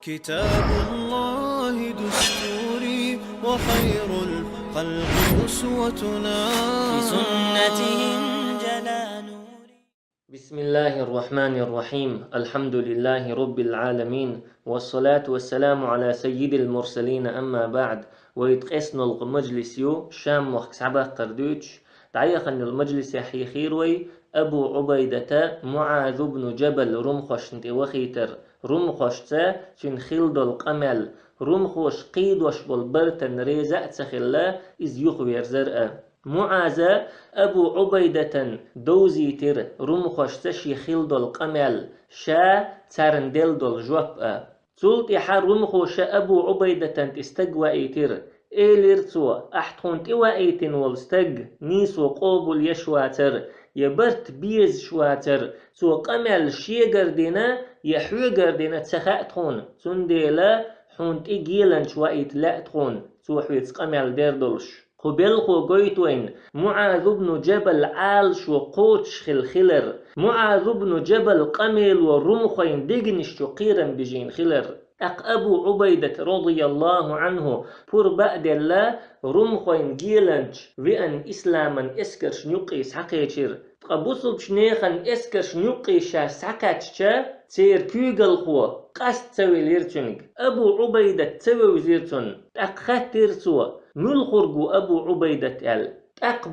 كتاب الله دستوري وخير الخلق أسوتنا في سنتهم جلا نوري. بسم الله الرحمن الرحيم. الحمد لله رب العالمين، والصلاة والسلام على سيد المرسلين. أما بعد، ويتقسن المجلس شام وقت سعبه قردوش دعيقا المجلس يحيي خيروي أبو عبيدة معاذ بن جبل رمخوش وخيتر رمخوش خلد القمل رمخوش قيدوش بالبرتن ريزة تسخلا إز يخوير زرأ معاذ أبو عبيدة دوزيتر رمخوش تشي خلد القمل شا ترندل دل جواب تولت يحر رمخوش أبو عبيدة تستقوى إيتر إيليرتو أحتخون توا إيتن والستق نيسو قوبل يشواتر يبرت بيز شواتر تو قمل شيغر دينا يحوغر دينا تسخأتخون تنديلا حونت إيجيلن شوائت لأتخون تو حويت قمل ديردلش قبلخو قويتوين معاذ بن جبل عال شو قوتش خلر معاذ بن جبل قمل ورمخين ديجنش شو قيرا بجين خلر أبو عبيدة رضي الله عنه بور بعد الله رمخين جيلنش وأن إسلاما إسكرش نقيس حقيقير تقبصل بشنيخن إسكرش نقيش ساكاتشا تير كيغل خو قاست تسوي ليرتونج أبو عبيدة تسوي وزيرتون خاتير سوا ملخرجو أبو عبيدة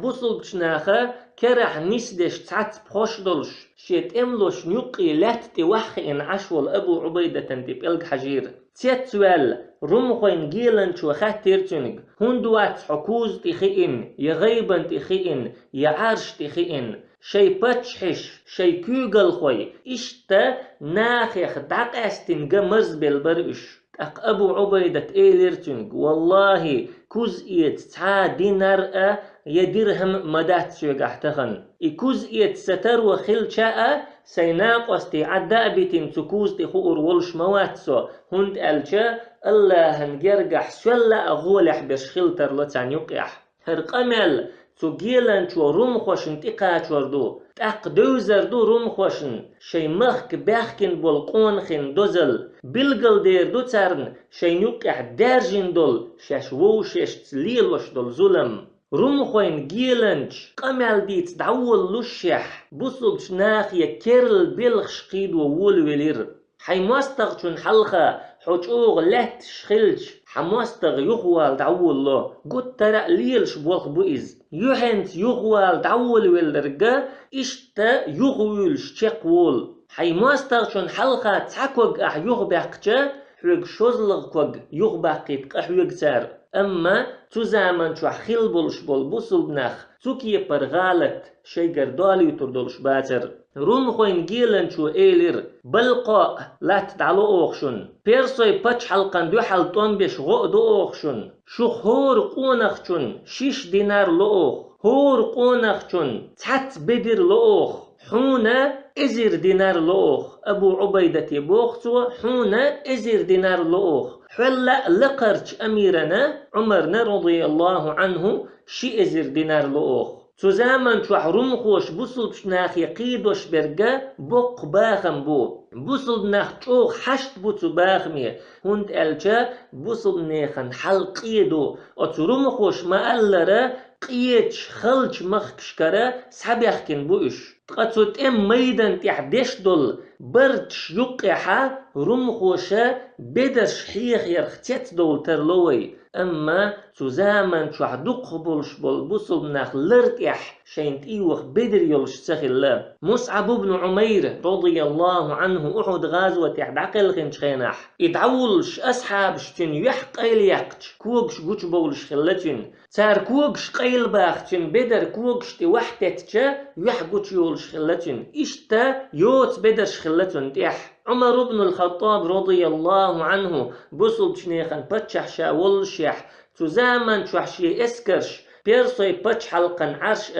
بصل بشناخا كرح نسدش تعت بخشدلش شيت املوش نقي لات توخين عشول أبو عبيدة تبقلق حجير تيتوال رمخين جيلن شو خاتيرتونج هندوات حكوز تخين يغيبن تخين يعرش تخين شي باتشحش شي كوغل خوي إشتا ناخيخ داق استن جمز بالبرش أبو عبيدة إيليرتونج والله كوزئيت تا دينار يدرهم مدات شوغحتخن كوزئيت ستر وخل شاء سيناق استي عدا بيتن تكوز تخور ولش مواتسو هند الجا الله هنجرجح شلا أغولح بشخلتر لتان يقيح هرقمل تجيلن شو رمخوشن تقاش وردو تاق دوزر دو رمخوشن شي مخك باخكن بولقونخن دوزل بلغل دير دو تارن شي نوقع دارجن دول شاش ووشش تليل وش دول ظلم رمخوين جيلنش قمال ديت دعول لشح بصل شناخية كيرل بلغش قيد وول ولير حيماستغشن حلخة حوشوغ لات شخلش حماستغ يغوال دعول الله قد ترى ليلش بوخ بوئز يوحنت يغوال دعول والرقا إشتا يغوالش تشقوال حيماستغشن حلخة تحكوغ أح يغباقجا حوغ شوزلغ كوغ يغباقيت قحوغ تار أما تزامن شو خيل بولش بول بوصل بناخ توكي برغالت شي قردالي تردولش باتر رمخوين جيلن شو إيلير بلقاء لا تدعلو أوخشن بيرسوي باتش حلقان دو حلطون بيش غقدو أوخشن شو خور قونخشن 6 دينار لأوخ هور قونخشن تحت بدر لأوخ حونا إزر دينار لأوخ أبو عبيدة بوختو حونا إزر دينار لأوخ حلا لقرش أميرنا عمرنا رضي الله عنه شي إزر دينار لأوخ تزامن شو رمخوش بوصل بشناخ يقيدوش برقا بوق باخم بو بوصل بناخ تشوخ حشت بوتو باخمي هند ألجا بوصل بناخن حلقيدو أترمخوش ما ألرا قيتش خلش مخكشكرا سحبيخكن بوش تقصد ميدان تحدش دول برتش يقيحا رمخوشا بدش حيخ يرختيت دول ترلوي أما تزامن شو عدوق بولش بول بوصل بناخ لرتيح شينت إيوخ بدر يولش سخلا مصعب بن عمير رضي الله عنه أحد غازوة يحدعقل خنشخينح يدعولش أصحابش تن يحق أيل يقش كوغش قوش بولش خلتن تار كوغش قيل باختن بدر كوغش توحتتشا يحقوش يولش خلتن إشتا يوت بدرش خلتن تيح عمر بن الخطاب رضي الله عنه بوصل شنيخن بتشح شاولشح تزامن شوحشي اسكرش بيرسوي بتش حلقن عرش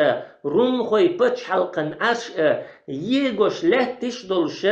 رمخوي بتش حلقن عرش ييغوش لا تشدلش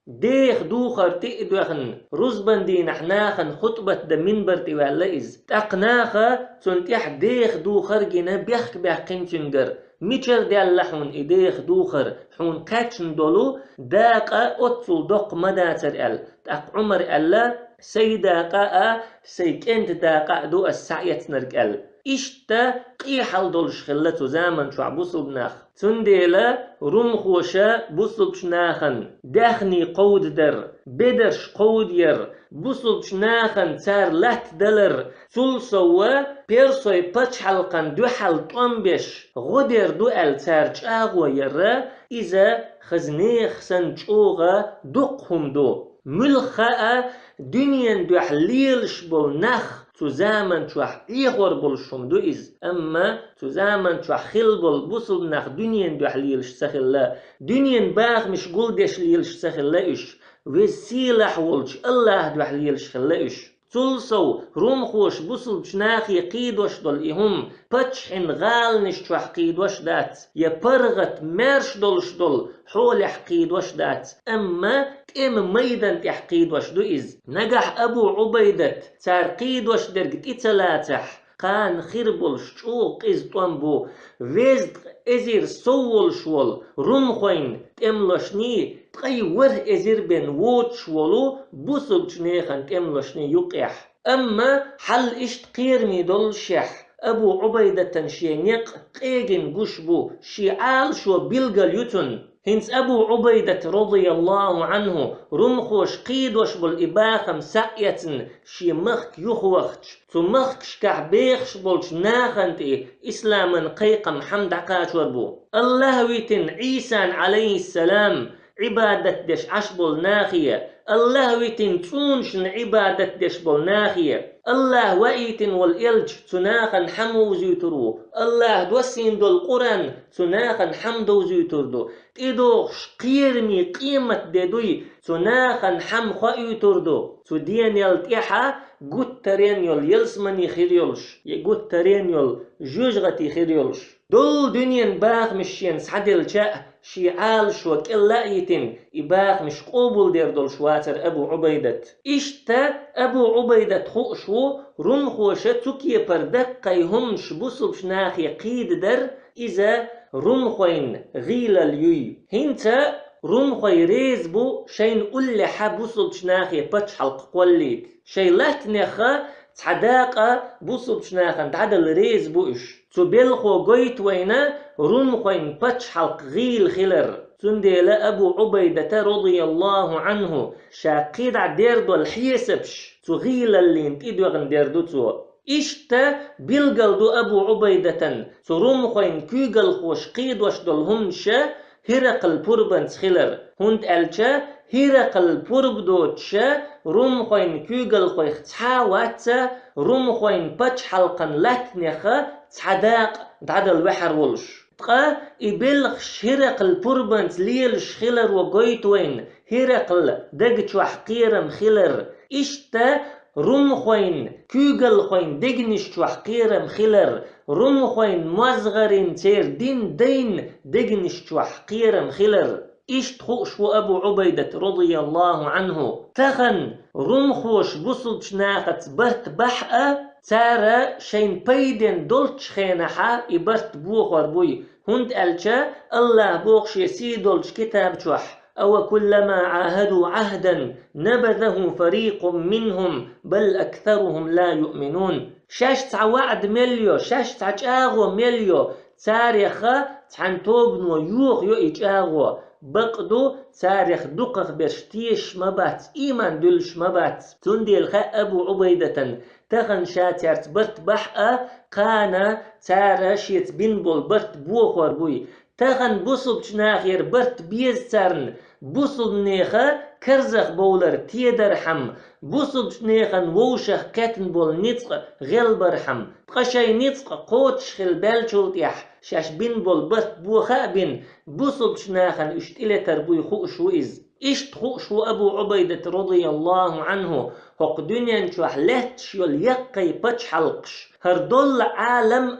ديخ دوخر تقدوخن رزبن دي نحناخن خطبة دا منبر تيواليز تقناخا تنتيح ديخ دوخر جنا بيخك بيحقين تنجر ميشر ديال لحون إديخ دوخر حون كاتشن دولو داقا أتصل دوق مداتر تاق عمر ألا سيداقا سيكنت داقا دو السعيت نرقل إشتا قيحل دولش خلتو زامن شو عبوصل بناخ تنديلا رمخوشا بوصل بشناخن داخني قود در بدرش قود ير بوصل بشناخن تار لات دلر سلسوا بيرسوي بچ حلقن دو حل طنبش غدر دو تار چاغو ير إذا خزنيخ سنچوغا دقهم دو ملخاء دنيا دو حليلش بول نخ zusammen chuach ihor bol shumdu iz amma zusammen chuach khilbol busul nach dunien du halil sakhilla dunien baag mish guldesh lil sakhilla ish wesilah wolch allah du halil sakhilla ish tulso rum khosh busul chnakh yaqidosh dol ihum patchin gal nish chuach qidosh dat ya pargat mersh dolsh dol حول حقيد وشدات أما إم ميدان تحقيد وشدو إز نجح أبو عبيدة تارقيد وشدرقت إتلاتح قان خربل شوق إز طنبو ويزد إزير سوول شوال رمخوين تملشني تغيور إزير بن ووت شوالو بوسل جنيخان تملشني يقيح أما حل إشت قيرمي دول شح أبو عبيدة تنشينيق قيجن قشبو شعال شو بلغل يتن هنس أبو عبيدة رضي الله عنه رمخوش قيدوش بالإباخم ساقيتن شي مخك يخوخش تو مخكش كعبيخش بولش ناخنتي إسلاما قيقم حمد عقاش وربو الله ويتن عيسان عليه السلام عبادة دش عشبول ناخية الله ويتن تونشن عبادة دش بول ناخية الله وإيتن والإلج تناخن حمو زيترو الله دوسين دول قرآن تناخن حمدو زيتردو تيدوخش قيرمي قيمة ديدوي تناخن حم خوايو تردو تدين يلتيحا قد ترين يل يلسمني خيريولش يقود ترين يل جوجغتي خيريولش دول دنيا باخ مشين سحدل شاء شيعال شوك إلا يتن إباخ مش قوبل دير دول شواتر أبو عبيدة إشتا أبو عبيدة خوشو رمخوشة تكي پردق قيهم شبوصل شناخي قيد در إذا رمخوين غيل اليوي هنتا رمخوي ريزبو شين أولي حبوصل شناخي بچ حلق قوليك شي لاتنخا تعداقا بوصل شناخا تعدل ريزبو إش تبلخو قويت وينا رمخوين بچ حلق غيل خلر تنديلا أبو عبيدة رضي الله عنه شاقيد عديردو الحيسبش تغيل اللي انتيدو غنديردو تو إشتا بلغلدو أبو عبيدة ترمخوين كيغل خوش قيد وشدلهم شا هرقل بربنس خلر هند ألشا هرقل بربدو تشا رمخوين كيغل خويخ تحاواتsa رمخوين بچ حلقن لاتنخا تعداق دعدل وحر ولش تقا إبلغش هرقل بربنس ليلش خلر وقويتوين هرقل دقش وحقيرم خلر إشتا رمخوين كيغل خوين دقنش وحقيرم خلر رمخوين مزغرين تير دين دقنش وحقيرم خلر إشت خوش أبو عبيدة رضي الله عنه تخن رمخوش بصلش ناقت برت بحقة تارا شين بيدن دولتش خينحا إبرت بوخور بوي هند ألشا الله بوخش يسيدولش كتاب شوح أو كلما عاهدوا عهدا نبذه فريق منهم بل أكثرهم لا يؤمنون شاش تعوعد مليو شاش تعجاغو مليو تاريخا تحنتوبنو يوغ يو إجاغو بقدو تاريخ دقق برشتيش مبات إيمان دلش مبات تندي الخاء أبو عبيدة تخن شاتيرت برت بحقة قانا تارشيت بنبول برت بوخور بوي تخن بوصل جناخير برت بيزترن بوصل نيخا كرزخ بولر تيدرحم بوصل جناخن ووشخ كاتن بول نيتق غلبرحم قشاي نيتق قوتش خل بالشولتيح شاش بين بول برت بوخا بين بوصل جناخن اشتيلة تربوي خوشو إز إشت خوشو أبو عبيدة رضي الله عنه هق دنيا نشوح لهتش يول يقي بچ حلقش هردول عالم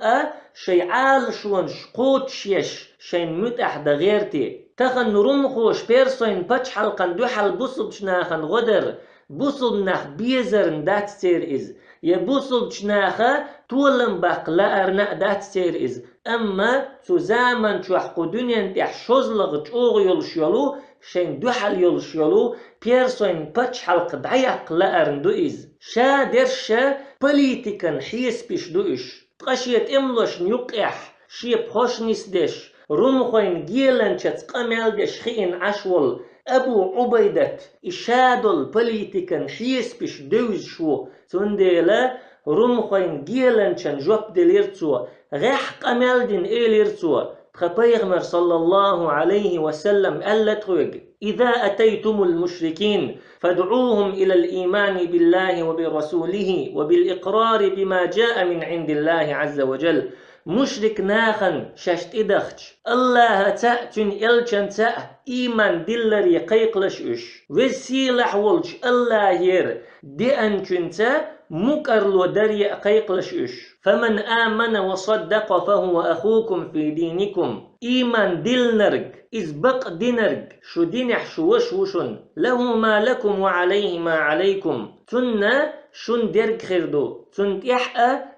شي عال شوان شقوتش يش شين متح دغيرتي تخن رمخوش بيرسوين بچ حلقن دو حل بوصل جناخن غدر بوصل نخ بيزرن دات سير إز يبوصل جناخا تولن باق لأرنا دات سير إز أما تزامن شوح قدنيا نتح شوزلغ تشوغ يولش يولو شين دوحل يولش يولو بيرسوين باتش حلق دعيق لأرن دوئز شا درشا بوليتيكن حيس بيش دوئش تقشيت املوش نيوقيح شيب خوش نسدش رمخوين جيلن شت قمال دش خين عشول أبو عبيدة إشادل بوليتيكن حيس بيش دوئز شو تنديلا رمخوين جيلن شن جوب دليرتسو غيح قمال دين إيليرتسو خبيغمر صلى الله عليه وسلم ألا تغيق إذا أتيتم المشركين فادعوهم إلى الإيمان بالله وبرسوله وبالإقرار بما جاء من عند الله عز وجل مشرك ناخن ششت إدخش الله تأتن إلشن تأ إيمان دلري قيقلش إش وسيلح ولش الله ير دي أنشن تأ مكرلو دري قيقلش إش فمن آمن وصدق فهو أخوكم في دينكم إيمان دلنرج إزبق دينرج شو دينح شو وشن له ما لكم وعليه ما عليكم تنا شن درج خردو تنتيح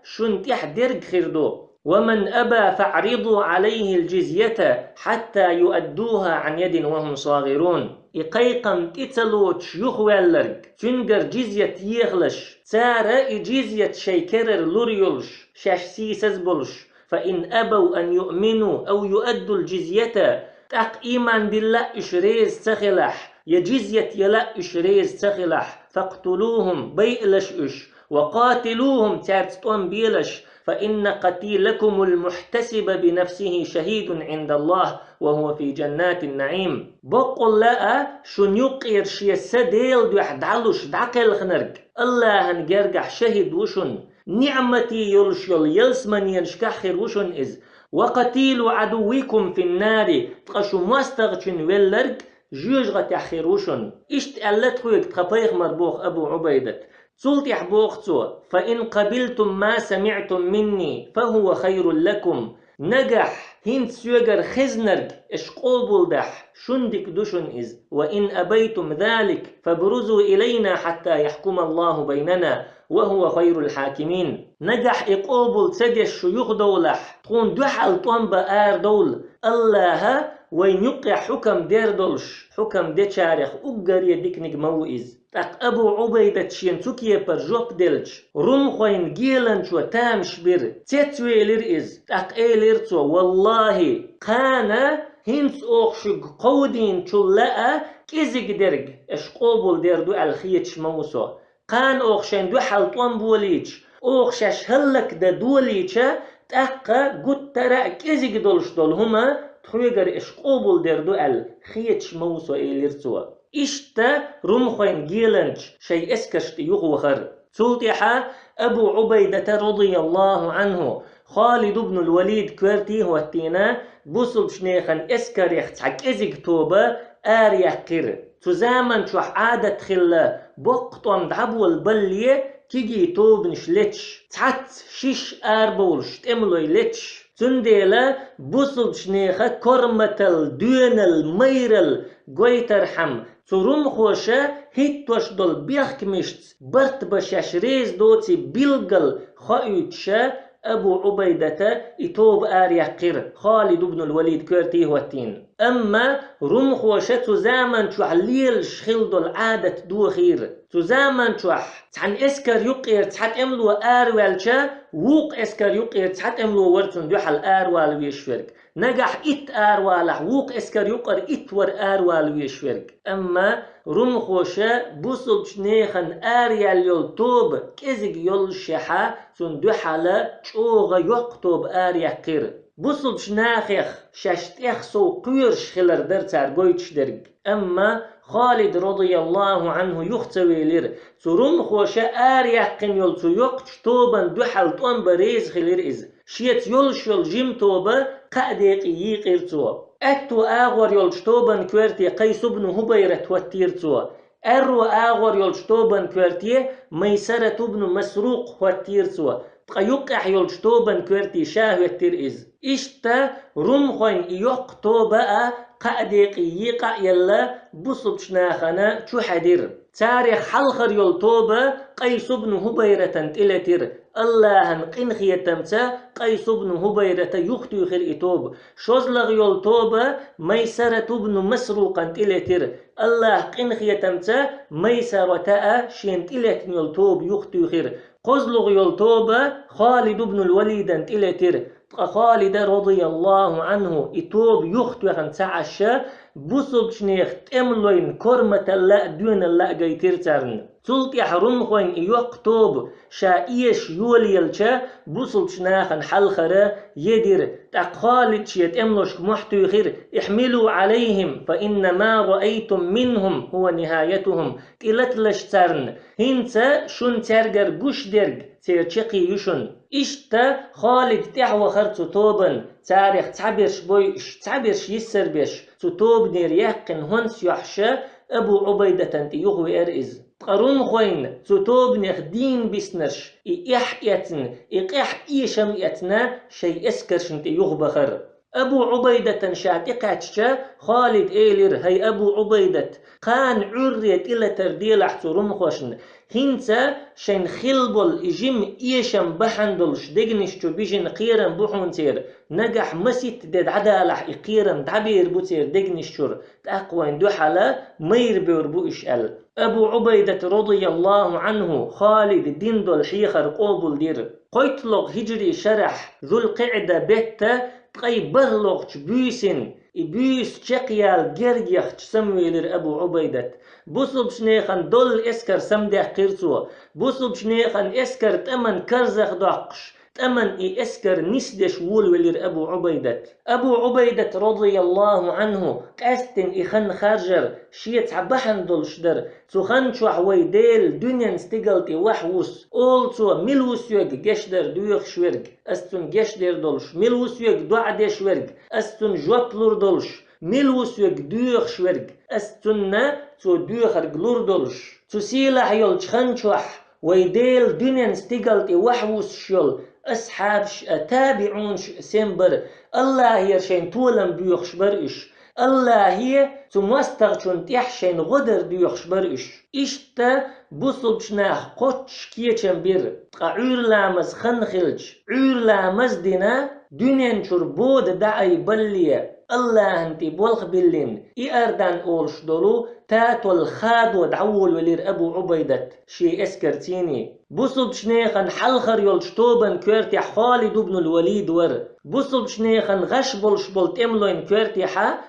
شن تيح درج خردو ومن أبى فاعرضوا عليه الجزية حتى يؤدوها عن يد وهم صاغرون إقيقم تتلوش يخوالرج تنجر جزية يغلش تارا جزية شيكرر لوريولش شاش سيسز بولش فإن أبوا أن يؤمنوا أو يؤدوا الجزية تق إيمان بالله إشريز تخلح يجزية يلا إشريز تخلح فاقتلوهم بيئلش إش وقاتلوهم تارتطون بيلش فإن قتيلكم المحتسب بنفسه شهيد عند الله وهو في جنات النعيم بقول لا شن يقير شي سديل دو يحدعلوش دعقل خنرق الله هنجرجح شهد وشن نعمتي يلشل يلسمن ينشكخر وشن إز وقتيل عدوكم في النار تقشو مستغشن ولرق جيجغة تحخيروشن إشت ألت خويك تخبيخ مربوخ أبو عبيدة سلط يحبوختو فإن قبلتم ما سمعتم مني فهو خير لكم نجح هند سيجر خزنرج اشقوبل دح شندك دوشن إز وإن أبيتم ذلك فبرزوا إلينا حتى يحكم الله بيننا وهو خير الحاكمين نجح إقوبل سدش شيوخ دولح تكون دحل طنبا آر دول الله وين يقع حكم دير دولش حكم دي شارخ أقر يدكنك موئز تق أبو عبيدة شين تكيه پر جوب دلش رمخوين جيلن شو تامش بير تتوي لرئز تق إيليرتو والله قانا هنس أخشق قودين شلاء كيزيق درج اشقوبل ديردو الخيتش موسو قان أخشين دو حلطوان بوليش أخشش هلك دا دوليشا تقا قد ترى كيزيق دولش دول هما تخويقر اشقوبل ديردو الخيتش موسو إيليرتو إشتا رمخوين جيلنش شي اسكشت يغوخر سلطح أبو عبيدة رضي الله عنه خالد بن الوليد كورتي هو التينا بوصل شنيخن اسكريخ تحك ازيق توبة آريح قر تزامن شوح عادة خلا بوقتون دعبو البلية كيجي توب نشلتش تحت شيش آربولش تملوي لتش تنديلا بوصل شنيخة كرمتل دونل ميرل قويترحم تروم خوشة هيتوش دول بيخ مشت برت بشاش ريز دوتي بيلغل خايوتشا أبو عبيدة إتوب آريا قير خالد بن الوليد كورتي هو التين أما روم خوشة تزامن شوح ليل شخيل دول عادة دو خير تزامن شوح تحن اسكر يقير تحت املو آروالشا ووق اسكر يقير تحت املو ورتن دوحل آروال ويشفرق نجح إت آروالح ووق اسكر يقر إتور آروال ويشفرق أما روم خوشة بوصل شنيخن آريال يول توب كيزيق يول شحا سن دوحل شوغ يقتوب آريا قير بوصل شناخيخ شاشتيخ سو قيرش خلر درتار قويتش درق أما خالد رضي الله عنه يختوي لير سروم خوشة آريا قن يول تو يقتش توبا دوحل طوان بريز خلير إز شيت يولش يول جيم توبا قاديق يقيرتو أتو آغور يولشتوبن كويرتي قيس بن هبيرة واتيرتو أرو آغور يولشتوبن كويرتي ميسرة بن مسروق واتيرتو تقيقح يولشتوبن كويرتي شاهو الترئز إشتا رمخوين يقتو بقى قاديق يقع يلا بصب شناخنا شو حدير تاريخ حلخر يولتوبة قيس بن هبيرة تلتر الله قنخية تمتا قيس بن هبيرة يختو خير إتوب شوزلغ يول توبة ميسرة بن مسروقا تلتر الله قنخية تمتا ميسرة شين تلت يول توب يختو خير قزلغ يول توبة خالد بن الوليد تلتر خالد رضي الله عنه إتوب يختو خن تعشى بوسب شنيخ تملوين كرمة الله دون الله جيتر ترن تلت يحرم خوين يقطوب شا إيش يولي الشا بوسب شناخن حلخرة يدير تقالد شيت املوش محتو خير احملوا عليهم فإن ما رأيتم منهم هو نهايتهم تلتلش ترن هنسا شن ترجر قش درج تيرشقي يشن إشتا خالد تحوى خرطو توبن تاريخ تعبرش بويش تعبرش يسر بيش توب نير يقن هنس يحشى أبو عبيدة يغوي أرئز قرون خوين توب نيخ دين بسنرش إحياتن إقح إيشم يتنا شي إسكرشن يغبخر أبو عبيدة شاتقاتشا خالد إيلر هي أبو عبيدة قان عريت إلى ترديل احتو رمخوشن هنسا شين خلبل إجم إيشم بحندلش دقنشتو بيجن قيرا بحونتير نجح مسيت داد عدالح إقيرا دعبير بوتير دقنشتور تأقوين دو حالا مير بيربو إشأل أبو عبيدة رضي الله عنه خالد ديندل حيخر قوبل دير قيتلغ هجري شرح ذو القعدة بيتا تقي برلغش بيسن بيس شقيال جرجيخ سمويلر أبو عبيدة بوصل بشنيخن دول اسكر سمدح قرصو بوصل بشنيخن اسكر تمن كرزخ دقش تمن اسكر نسدش ولر أبو عبيدة أبو عبيدة رضي الله عنه قاستن إخن خارجر شيت عبحن دول شدر تخن شو حويديل دنيا استقلتي وحوس أولتو ملوس يوغ جشدر دويخ شورغ أستن جشدر دولش ملوس يوغ دوعدي شورغ أستن جوبلور دولش ملوس يوغ دويخ شورغ أستن تو دويخر جلور دولش تو سيلح يول تخنشوح ويديل دنيا استقلتي وحوس شول أصحاب تابعون سيمبر الله يرشين طولم بيخش برئش الله هي تمستغشون تحشين غدر بيخش برئش إشتا بوصل بشناخ قوتش كيچن بير عور لامز خنخلج عور لامز دينا دنيا شربود دعي بلية الله انتي بولخ بلين إيردان أولش دولو تاتو الخاد ودعول ولير أبو عبيدة شي اسكرتيني بوصل بشنيخن حلخر يولشتوبن كورتي خالد بن الوليد ور بوصل بشنيخن غشبل شبل تملوين كورتي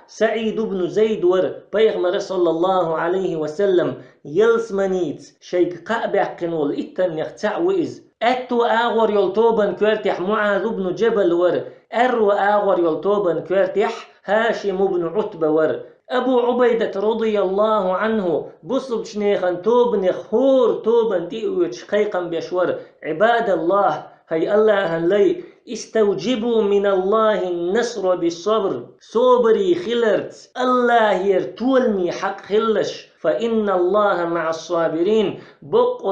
سعيد بن زيد ور بيغمر صلى الله عليه وسلم يلسمنيت شيك قابع قنول إتن يختع وإز أتو آغور يلطوبن كورتيح معاذ بن جبل ور أرو آغور يلطوبن كورتيح هاشم بن عتبة ور أبو عبيدة رضي الله عنه بصب شنيخن توبنخ هور توبن تيوش قيقا بيشور عباد الله هي الله لي استوجبوا من الله النصر بالصبر صبري خلرت الله يرتولني حق خلش فإن الله مع الصابرين بق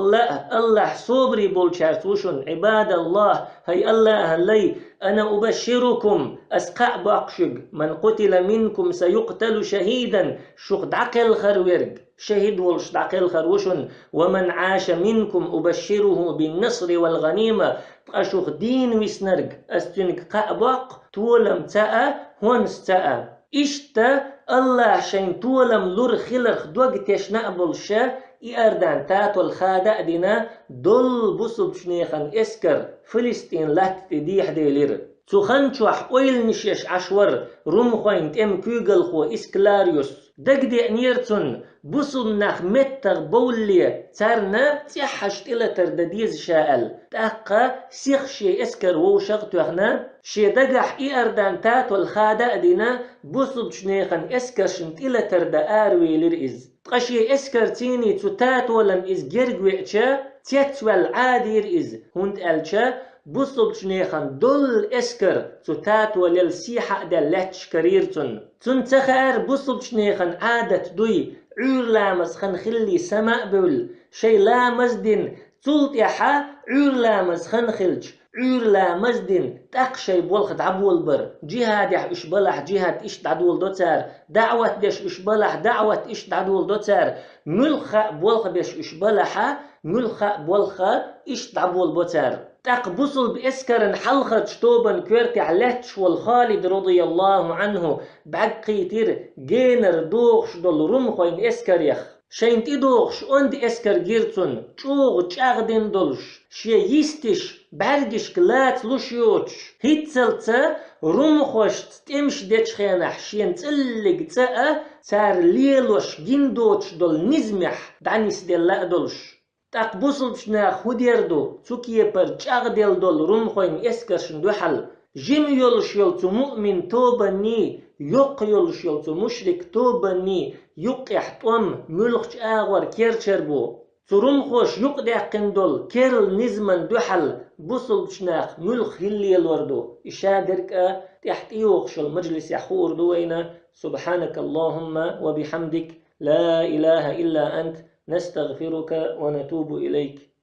الله صبري بولشارتوشن عباد الله هي الله لي أنا أبشركم أسقع بأقشق من قتل منكم سيقتل شهيدا شق دعقل خرويرق شهيد والش دعقل خروشن ومن عاش منكم أبشره بالنصر والغنيمة أشوخ دين ويسنرق أستنك قأبق تولم تاء هونس تاء إشتا الله شين تولم لور خلق دوغ تشنأ بلشا إيردان تاتو الخادع دينا دول بصب شنيخن اسكر فلسطين لات تديح ديلير تخنشوح اويل نشيش عشور رمخوين تم كوغل خو اسكلاريوس دقدي نيرتون بصب ناخ متر بولي تارنا تيحشت إلا تردديز شائل تاقا سيخشي اسكر وو شغتو اخنا شي دقح إيردان تاتو الخادع دينا بصب شنيخن اسكر شنت إلا ترد آروي لرئيز تقشي اسكرتيني تاتو لم إز جرقوئتشا تيتوال عادير إز هند ألشا بصب شنيخن دول اسكر تاتو للسيحة دلتش كريرتن تنتخار بصب شنيخن عادة دوي عور لامز خنخلي سماء بول شي لامز دين تلت يحا عور لامز خنخلج عور لامز دين تقشي بولخ دعبول بر جهاد يح اشبلح جهاد اش دعدول دوتار دعوة دش اشبلح دعوة اش دعدول دوتار ملخ بولخ بش اشبلح ملخا بولخا إيش دعبول بوتار تاق بوصل بإسكرن حلخة شتوبن كويرتي علتش والخالد رضي الله عنه بعقي تير جينر دوغش دول رمخوين إسكريخ شين تدوغش أند إسكر جيرتون چوغ چاغدين دولش شي يستش برگش كلات لوشيوش هيتسلتا رمخوش تمش ديش خينح شين تلق تاء تار ليلوش جندوش دول نزمح دانيس ديل لا دولش تاق بوصلشنا خوديردو تسوكيه پر چاغديل دول رمخوين إسكرشن دوحل جيم يولش يولتو مؤمن توبني يق يولش يولتو مشرك توبني يق يحطوم ملخش آغور كيرشربو ترم خوش يق داقن دول كيرل نزمن دوحل بوصل شناخ ملخ هلي الوردو إشادرك تحت يوخش المجلس يحور دوينا سبحانك اللهم وبحمدك لا إله إلا أنت نستغفرك ونتوب إليك.